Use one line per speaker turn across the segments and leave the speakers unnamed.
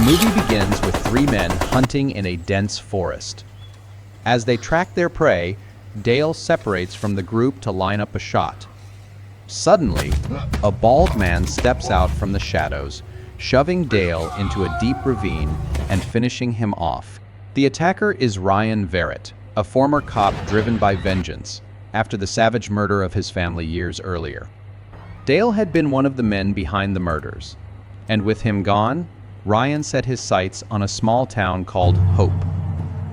movie begins with three men hunting in a dense forest. As they track their prey, Dale separates from the group to line up a shot. Suddenly, a bald man steps out from the shadows, shoving Dale into a deep ravine and finishing him off. The attacker is Ryan Verrett, a former cop driven by vengeance after the savage murder of his family years earlier. Dale had been one of the men behind the murders, and with him gone, Ryan set his sights on a small town called Hope.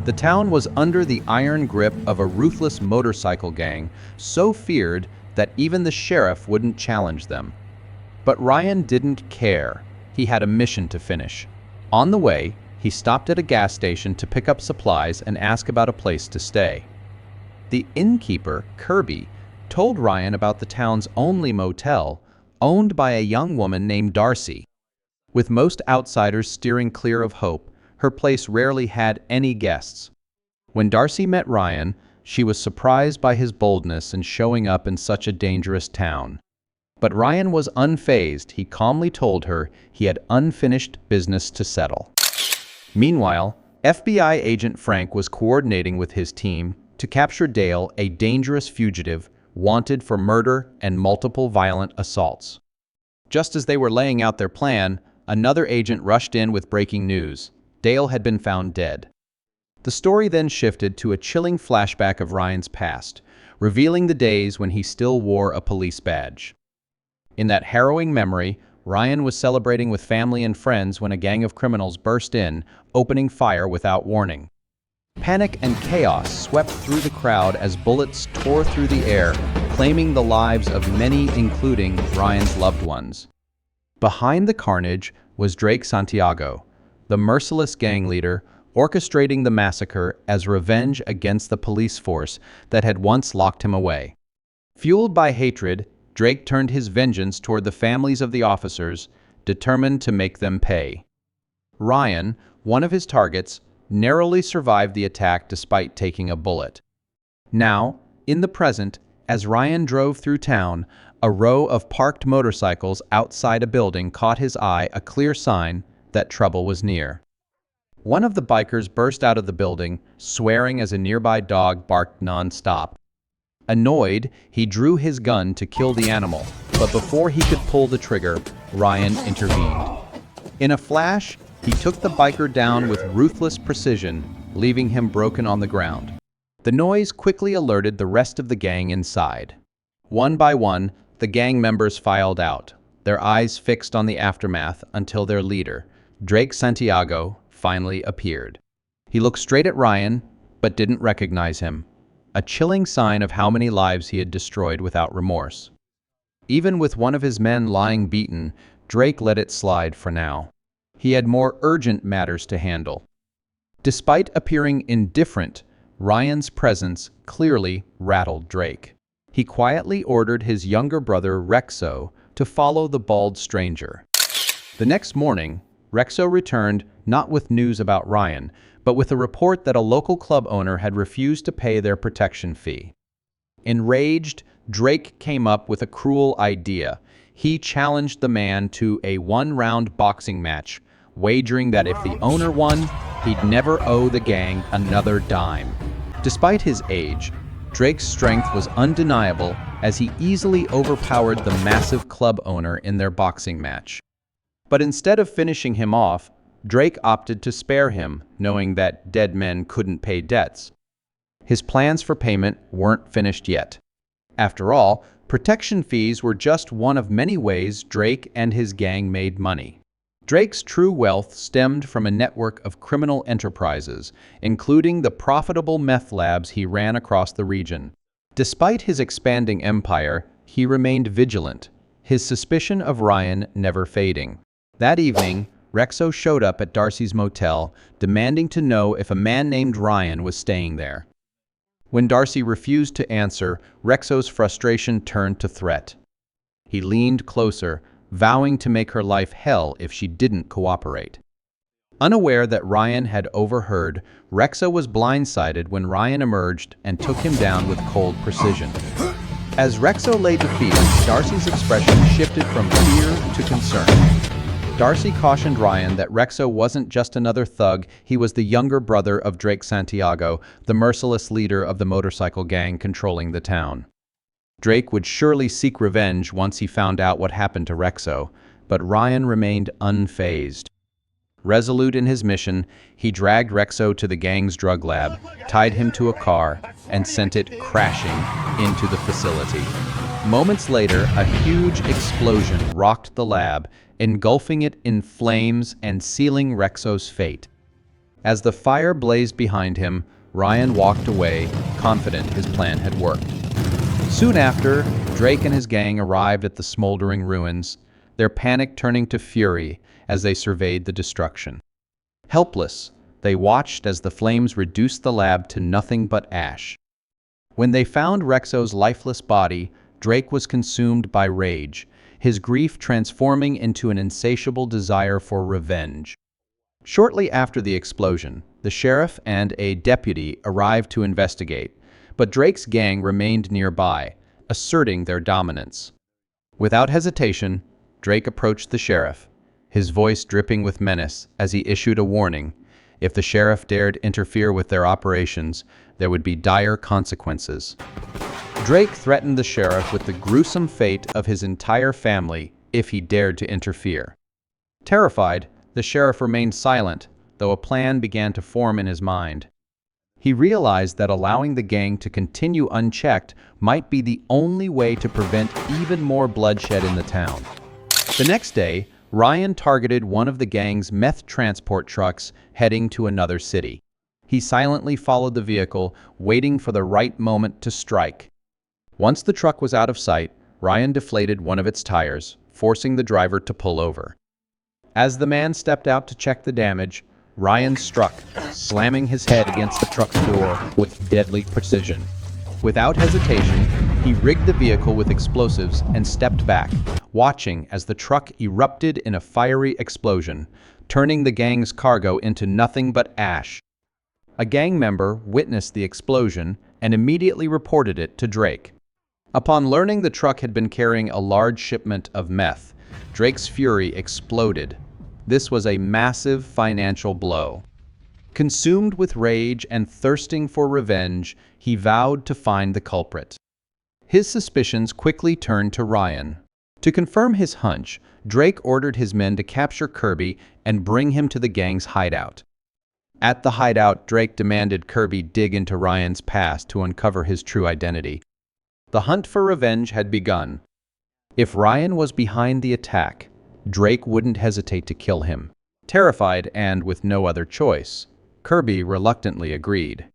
The town was under the iron grip of a ruthless motorcycle gang, so feared that even the sheriff wouldn't challenge them. But Ryan didn't care. He had a mission to finish. On the way, he stopped at a gas station to pick up supplies and ask about a place to stay. The innkeeper, Kirby, told Ryan about the town's only motel, owned by a young woman named Darcy. With most outsiders steering clear of Hope, her place rarely had any guests. When Darcy met Ryan, she was surprised by his boldness in showing up in such a dangerous town. But Ryan was unfazed. He calmly told her he had unfinished business to settle. Meanwhile, FBI agent Frank was coordinating with his team to capture Dale, a dangerous fugitive wanted for murder and multiple violent assaults. Just as they were laying out their plan, another agent rushed in with breaking news. Dale had been found dead. The story then shifted to a chilling flashback of Ryan's past, revealing the days when he still wore a police badge. In that harrowing memory, Ryan was celebrating with family and friends when a gang of criminals burst in, opening fire without warning. Panic and chaos swept through the crowd as bullets tore through the air, claiming the lives of many, including Ryan's loved ones. Behind the carnage was Drake Santiago, the merciless gang leader, orchestrating the massacre as revenge against the police force that had once locked him away. Fueled by hatred, Drake turned his vengeance toward the families of the officers, determined to make them pay. Ryan, one of his targets, narrowly survived the attack despite taking a bullet. Now, in the present, as Ryan drove through town, a row of parked motorcycles outside a building caught his eye, a clear sign that trouble was near. One of the bikers burst out of the building, swearing as a nearby dog barked non-stop. Annoyed, he drew his gun to kill the animal, but before he could pull the trigger, Ryan intervened. In a flash, he took the biker down with ruthless precision, leaving him broken on the ground. The noise quickly alerted the rest of the gang inside. One by one, the gang members filed out, their eyes fixed on the aftermath until their leader, Drake Santiago, finally appeared. He looked straight at Ryan, but didn't recognize him, a chilling sign of how many lives he had destroyed without remorse. Even with one of his men lying beaten, Drake let it slide for now. He had more urgent matters to handle. Despite appearing indifferent, Ryan's presence clearly rattled Drake. He quietly ordered his younger brother, Rexo, to follow the bald stranger. The next morning, Rexo returned not with news about Ryan, but with a report that a local club owner had refused to pay their protection fee. Enraged, Drake came up with a cruel idea. He challenged the man to a one-round boxing match, wagering that if the owner won, he'd never owe the gang another dime. Despite his age, Drake's strength was undeniable as he easily overpowered the massive club owner in their boxing match. But instead of finishing him off, Drake opted to spare him, knowing that dead men couldn't pay debts. His plans for payment weren't finished yet. After all, protection fees were just one of many ways Drake and his gang made money. Drake's true wealth stemmed from a network of criminal enterprises, including the profitable meth labs he ran across the region. Despite his expanding empire, he remained vigilant, his suspicion of Ryan never fading. That evening, Rexo showed up at Darcy's motel, demanding to know if a man named Ryan was staying there. When Darcy refused to answer, Rexo's frustration turned to threat. He leaned closer, vowing to make her life hell if she didn't cooperate. Unaware that Ryan had overheard, Rexo was blindsided when Ryan emerged and took him down with cold precision. As Rexo lay defeated, Darcy's expression shifted from fear to concern. Darcy cautioned Ryan that Rexo wasn't just another thug, he was the younger brother of Drake Santiago, the merciless leader of the motorcycle gang controlling the town. Drake would surely seek revenge once he found out what happened to Rexo, but Ryan remained unfazed. Resolute in his mission, he dragged Rexo to the gang's drug lab, tied him to a car, and sent it crashing into the facility. Moments later, a huge explosion rocked the lab, engulfing it in flames and sealing Rexo's fate. As the fire blazed behind him, Ryan walked away, confident his plan had worked. Soon after, Drake and his gang arrived at the smoldering ruins, their panic turning to fury as they surveyed the destruction. Helpless, they watched as the flames reduced the lab to nothing but ash. When they found Rexo's lifeless body, Drake was consumed by rage, his grief transforming into an insatiable desire for revenge. Shortly after the explosion, the sheriff and a deputy arrived to investigate, but Drake's gang remained nearby, asserting their dominance. Without hesitation, Drake approached the sheriff, his voice dripping with menace as he issued a warning. If the sheriff dared interfere with their operations, there would be dire consequences. Drake threatened the sheriff with the gruesome fate of his entire family if he dared to interfere. Terrified, the sheriff remained silent, though a plan began to form in his mind. He realized that allowing the gang to continue unchecked might be the only way to prevent even more bloodshed in the town. The next day, Ryan targeted one of the gang's meth transport trucks heading to another city. He silently followed the vehicle, waiting for the right moment to strike. Once the truck was out of sight, Ryan deflated one of its tires, forcing the driver to pull over. As the man stepped out to check the damage, Ryan struck, slamming his head against the truck's door with deadly precision. Without hesitation, he rigged the vehicle with explosives and stepped back, watching as the truck erupted in a fiery explosion, turning the gang's cargo into nothing but ash. A gang member witnessed the explosion and immediately reported it to Drake. Upon learning the truck had been carrying a large shipment of meth, Drake's fury exploded. This was a massive financial blow. Consumed with rage and thirsting for revenge, he vowed to find the culprit. His suspicions quickly turned to Ryan. To confirm his hunch, Drake ordered his men to capture Kirby and bring him to the gang's hideout. At the hideout, Drake demanded Kirby dig into Ryan's past to uncover his true identity. The hunt for revenge had begun. If Ryan was behind the attack, Drake wouldn't hesitate to kill him. Terrified and with no other choice, Kirby reluctantly agreed.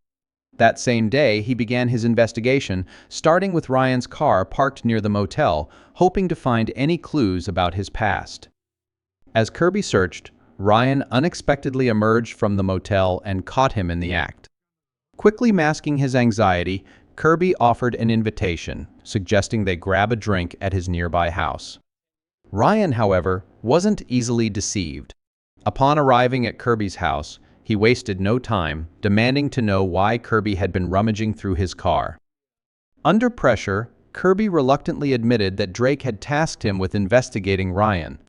That same day, he began his investigation, starting with Ryan's car parked near the motel, hoping to find any clues about his past. As Kirby searched, Ryan unexpectedly emerged from the motel and caught him in the act. Quickly masking his anxiety, Kirby offered an invitation, suggesting they grab a drink at his nearby house. Ryan, however, wasn't easily deceived. Upon arriving at Kirby's house, he wasted no time, demanding to know why Kirby had been rummaging through his car. Under pressure, Kirby reluctantly admitted that Drake had tasked him with investigating Ryan.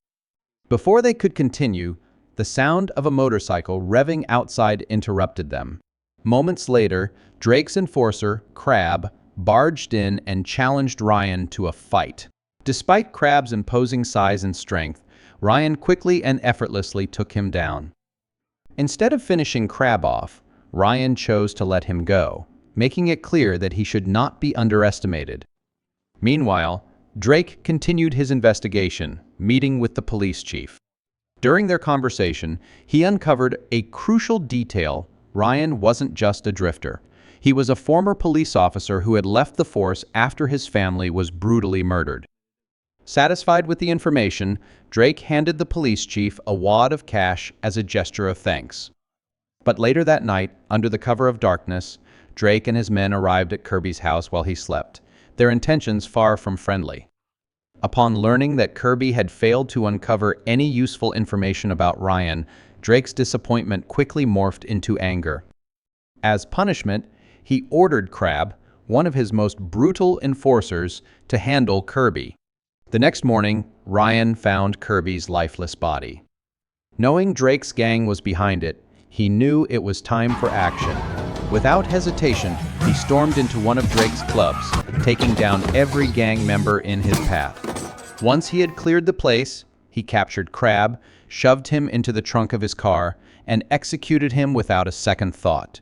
Before they could continue, the sound of a motorcycle revving outside interrupted them. Moments later, Drake's enforcer, Crab, barged in and challenged Ryan to a fight. Despite Crab's imposing size and strength, Ryan quickly and effortlessly took him down. Instead of finishing Crab off, Ryan chose to let him go, making it clear that he should not be underestimated. Meanwhile, Drake continued his investigation, meeting with the police chief. During their conversation, he uncovered a crucial detail. Ryan wasn't just a drifter. He was a former police officer who had left the force after his family was brutally murdered. Satisfied with the information, Drake handed the police chief a wad of cash as a gesture of thanks. But later that night, under the cover of darkness, Drake and his men arrived at Kirby's house while he slept, their intentions far from friendly. Upon learning that Kirby had failed to uncover any useful information about Ryan, Drake's disappointment quickly morphed into anger. As punishment, he ordered Crab, one of his most brutal enforcers, to handle Kirby. The next morning, Ryan found Kirby's lifeless body. Knowing Drake's gang was behind it, he knew it was time for action. Without hesitation, he stormed into one of Drake's clubs, taking down every gang member in his path. Once he had cleared the place, he captured Crab, shoved him into the trunk of his car, and executed him without a second thought.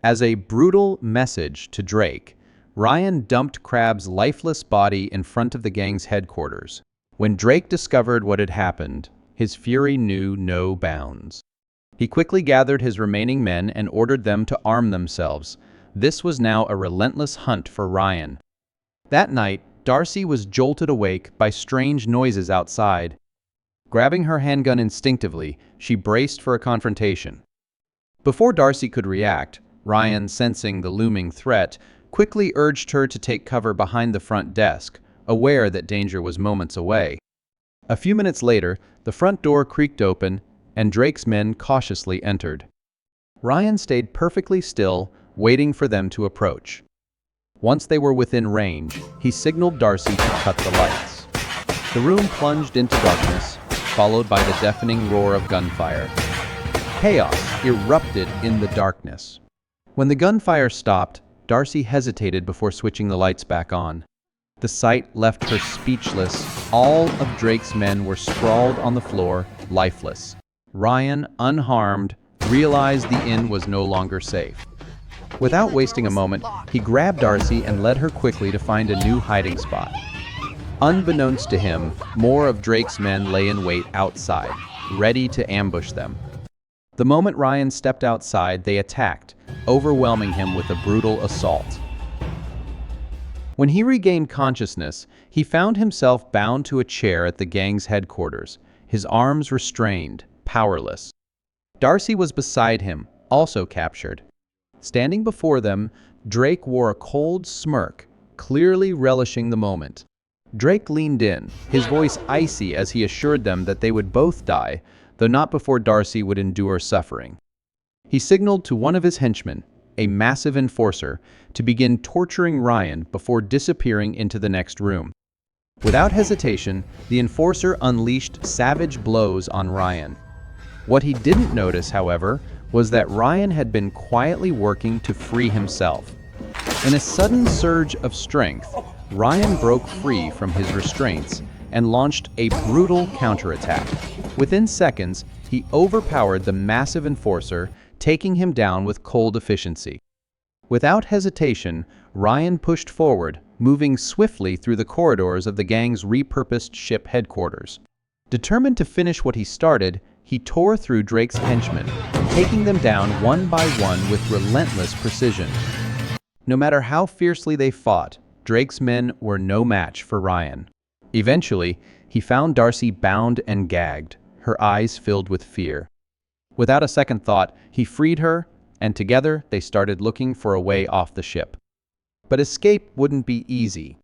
As a brutal message to Drake, Ryan dumped Crab's lifeless body in front of the gang's headquarters. When Drake discovered what had happened, his fury knew no bounds. He quickly gathered his remaining men and ordered them to arm themselves. This was now a relentless hunt for Ryan. That night, Darcy was jolted awake by strange noises outside. Grabbing her handgun instinctively, she braced for a confrontation. Before Darcy could react, Ryan, sensing the looming threat, quickly urged her to take cover behind the front desk, aware that danger was moments away. A few minutes later, the front door creaked open, and Drake's men cautiously entered. Ryan stayed perfectly still, waiting for them to approach. Once they were within range, he signaled Darcy to cut the lights. The room plunged into darkness, followed by the deafening roar of gunfire. Chaos erupted in the darkness. When the gunfire stopped, Darcy hesitated before switching the lights back on. The sight left her speechless. All of Drake's men were sprawled on the floor, lifeless. Ryan, unharmed, realized the inn was no longer safe. Without wasting a moment, he grabbed Darcy and led her quickly to find a new hiding spot. Unbeknownst to him, more of Drake's men lay in wait outside, ready to ambush them. The moment Ryan stepped outside, they attacked, overwhelming him with a brutal assault. When he regained consciousness, he found himself bound to a chair at the gang's headquarters, his arms restrained, powerless. Darcy was beside him, also captured. Standing before them, Drake wore a cold smirk, clearly relishing the moment. Drake leaned in, his voice icy as he assured them that they would both die, though not before Darcy would endure suffering. He signaled to one of his henchmen, a massive enforcer, to begin torturing Ryan before disappearing into the next room. Without hesitation, the enforcer unleashed savage blows on Ryan. What he didn't notice, however, was that Ryan had been quietly working to free himself. In a sudden surge of strength, Ryan broke free from his restraints and launched a brutal counterattack. Within seconds, he overpowered the massive enforcer, taking him down with cold efficiency. Without hesitation, Ryan pushed forward, moving swiftly through the corridors of the gang's repurposed ship headquarters. Determined to finish what he started, he tore through Drake's henchmen, taking them down one by one with relentless precision. No matter how fiercely they fought, Drake's men were no match for Ryan. Eventually, he found Darcy bound and gagged, her eyes filled with fear. Without a second thought, he freed her, and together they started looking for a way off the ship. But escape wouldn't be easy.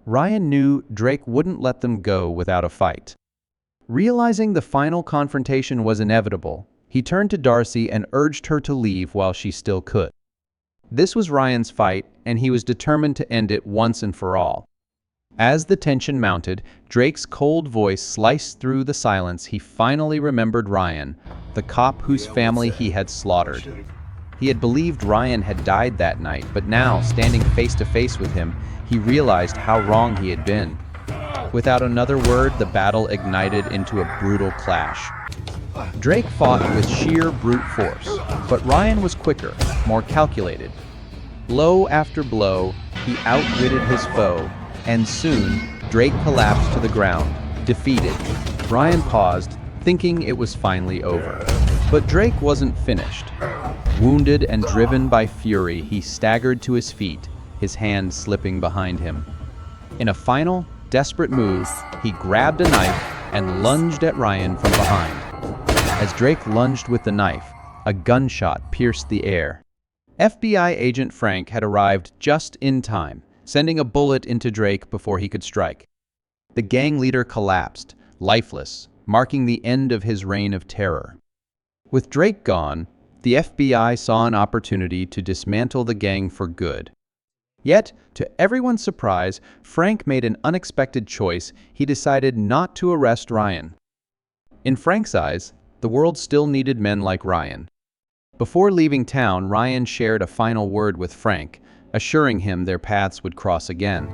Ryan knew Drake wouldn't let them go without a fight. Realizing the final confrontation was inevitable, he turned to Darcy and urged her to leave while she still could. This was Ryan's fight, and he was determined to end it once and for all. As the tension mounted, Drake's cold voice sliced through the silence. He finally remembered Ryan, the cop whose family he had slaughtered. He had believed Ryan had died that night, but now, standing face to face with him, he realized how wrong he had been. Without another word, the battle ignited into a brutal clash. Drake fought with sheer brute force, but Ryan was quicker, more calculated. Blow after blow, he outwitted his foe, and soon, Drake collapsed to the ground, defeated. Ryan paused, thinking it was finally over. But Drake wasn't finished. Wounded and driven by fury, he staggered to his feet, his hand slipping behind him. In a final, desperate move, he grabbed a knife and lunged at Ryan from behind. As Drake lunged with the knife, a gunshot pierced the air. FBI agent Frank had arrived just in time, sending a bullet into Drake before he could strike. The gang leader collapsed, lifeless, marking the end of his reign of terror. With Drake gone, the FBI saw an opportunity to dismantle the gang for good. Yet, to everyone's surprise, Frank made an unexpected choice. He decided not to arrest Ryan. In Frank's eyes, The world still needed men like Ryan. Before leaving town, Ryan shared a final word with Frank, assuring him their paths would cross again.